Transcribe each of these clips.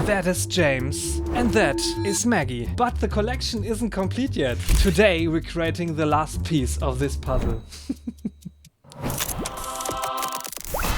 That is James. And that is Maggie. But the collection isn't complete yet. Today we're creating the last piece of this puzzle.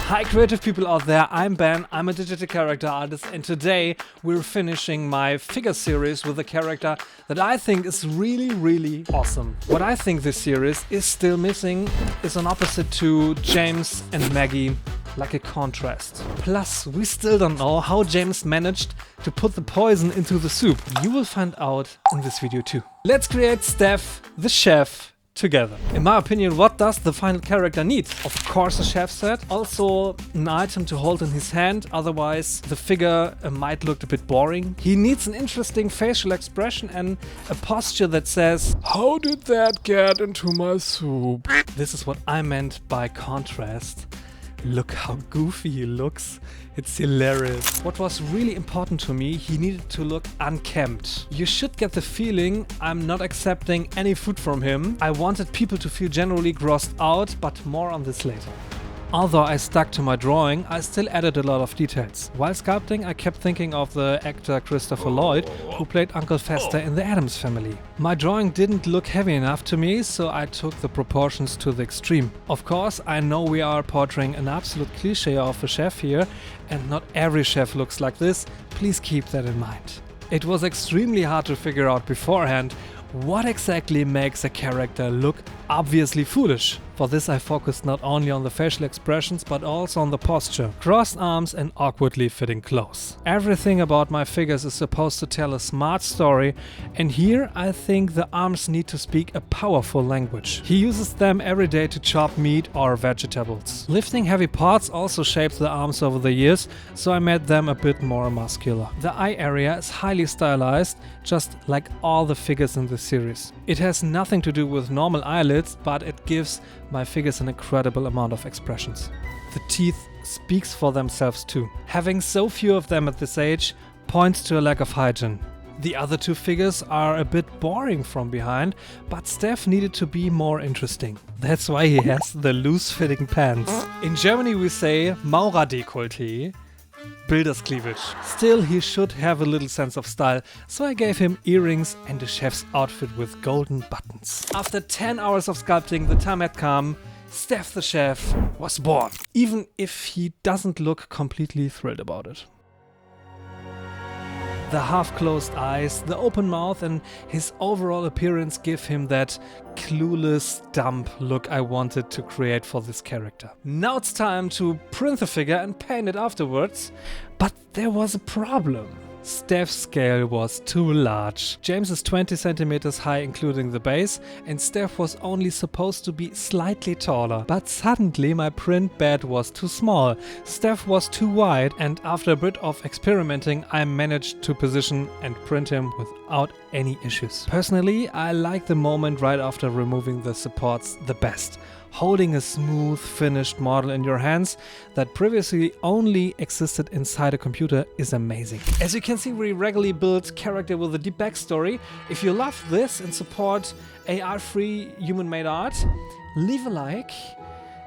Hi creative people out there, I'm Ben, I'm a digital character artist, and today we're finishing my figure series with a character that I think is really awesome. What I think this series is still missing is an opposite to James and Maggie, like a contrast. Plus, we still don't know how James managed to put the poison into the soup. You will find out in this video too. Let's create Steph, the chef, together. In my opinion, what does the final character need? Of course a chef set, also an item to hold in his hand, otherwise the figure might look a bit boring. He needs an interesting facial expression and a posture that says, "How did that get into my soup?" This is what I meant by contrast. Look how goofy he looks. It's hilarious. What was really important to me, he needed to look unkempt. You should get the feeling I'm not accepting any food from him. I wanted people to feel generally grossed out, but more on this later. Although I stuck to my drawing, I still added a lot of details. While sculpting, I kept thinking of the actor Christopher Lloyd, who played Uncle Fester in the Addams Family. My drawing didn't look heavy enough to me, so I took the proportions to the extreme. Of course, I know we are portraying an absolute cliché of a chef here, and not every chef looks like this. Please keep that in mind. It was extremely hard to figure out beforehand what exactly makes a character look obviously foolish. For this I focused not only on the facial expressions but also on the posture, crossed arms and awkwardly fitting clothes. Everything about my figures is supposed to tell a smart story, and here I think the arms need to speak a powerful language. He uses them every day to chop meat or vegetables. Lifting heavy pots also shaped the arms over the years, so I made them a bit more muscular. The eye area is highly stylized, just like all the figures in this series. It has nothing to do with normal eyelids, but it gives my figures an incredible amount of expressions. The teeth speaks for themselves too. Having so few of them at this age points to a lack of hygiene. The other two figures are a bit boring from behind, but Steph needed to be more interesting. That's why he has the loose-fitting pants. In Germany we say Maurerdekolleté, builder's cleavage. Still, he should have a little sense of style, so I gave him earrings and a chef's outfit with golden buttons. After 10 hours of sculpting, the time had come. Steph the chef was born, even if he doesn't look completely thrilled about it. The half-closed eyes, the open mouth and his overall appearance give him that clueless, dumb look I wanted to create for this character. Now it's time to print the figure and paint it afterwards, but there was a problem. Steph's scale was too large. James is 20 centimeters high including the base, and Steph was only supposed to be slightly taller. But suddenly my print bed was too small. Steph was too wide, and after a bit of experimenting I managed to position and print him without any issues. Personally, I like the moment right after removing the supports the best. Holding a smooth, finished model in your hands that previously only existed inside a computer is amazing. As you can see, we regularly build character with a deep backstory. If you love this and support AR-free human-made art, leave a like.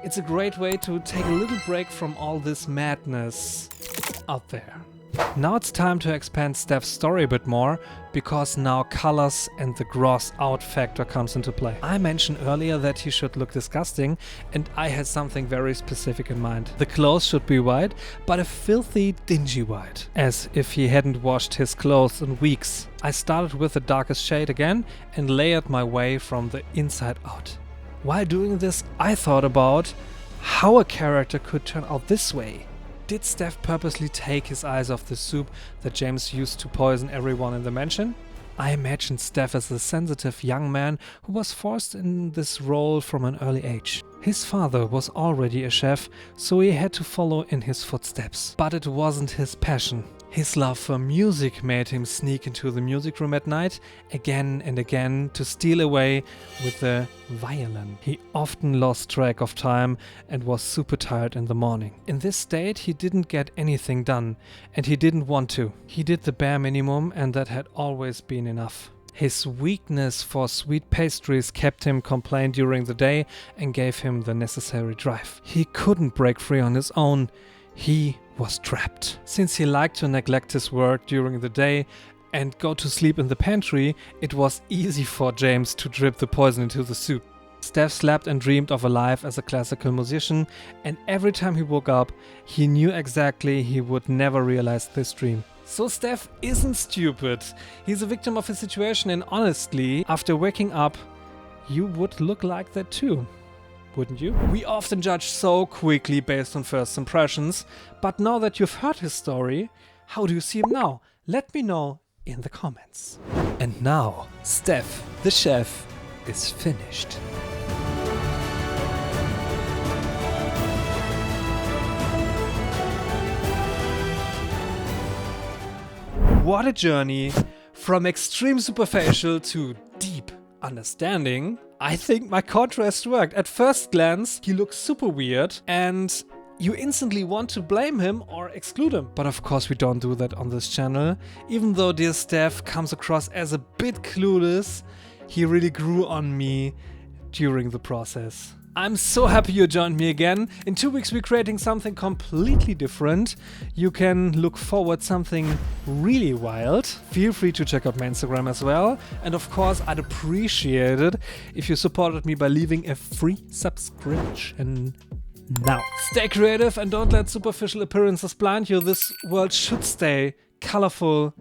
It's a great way to take a little break from all this madness out there. Now it's time to expand Steph's story a bit more, because now colors and the gross out factor comes into play. I mentioned earlier that he should look disgusting, and I had something very specific in mind. The clothes should be white, but a filthy, dingy white, as if he hadn't washed his clothes in weeks. I started with the darkest shade again and layered my way from the inside out. While doing this, I thought about how a character could turn out this way. Did Steph purposely take his eyes off the soup that James used to poison everyone in the mansion? I imagined Steph as a sensitive young man who was forced in this role from an early age. His father was already a chef, so he had to follow in his footsteps. But it wasn't his passion. His love for music made him sneak into the music room at night again and again to steal away with the violin. He often lost track of time and was super tired in the morning. In this state, he didn't get anything done, and he didn't want to. He did the bare minimum, and that had always been enough. His weakness for sweet pastries kept him complained during the day and gave him the necessary drive. He couldn't break free on his own. He was trapped. Since he liked to neglect his work during the day and go to sleep in the pantry, it was easy for James to drip the poison into the soup. Steph slept and dreamed of a life as a classical musician, and every time he woke up, he knew exactly he would never realize this dream. So Steph isn't stupid. He's a victim of his situation, and honestly, after waking up, you would look like that too, wouldn't you? We often judge so quickly based on first impressions, but now that you've heard his story, how do you see him now? Let me know in the comments. And now, Steph, the chef, is finished. What a journey from extreme superficial to deep understanding. I think my contrast worked. At first glance, he looks super weird and you instantly want to blame him or exclude him. But of course we don't do that on this channel. Even though dear Steph comes across as a bit clueless, he really grew on me during the process. I'm so happy you joined me again. In 2 weeks we're creating something completely different. You can look forward to something really wild. Feel free to check out my Instagram as well. And of course I'd appreciate it if you supported me by leaving a free subscription now. Stay creative and don't let superficial appearances blind you. This world should stay colorful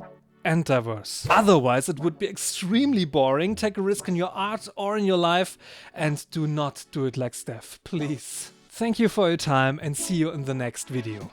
and diverse. Otherwise, it would be extremely boring. Take a risk in your art or in your life and do not do it like Steph, please. Thank you for your time and see you in the next video.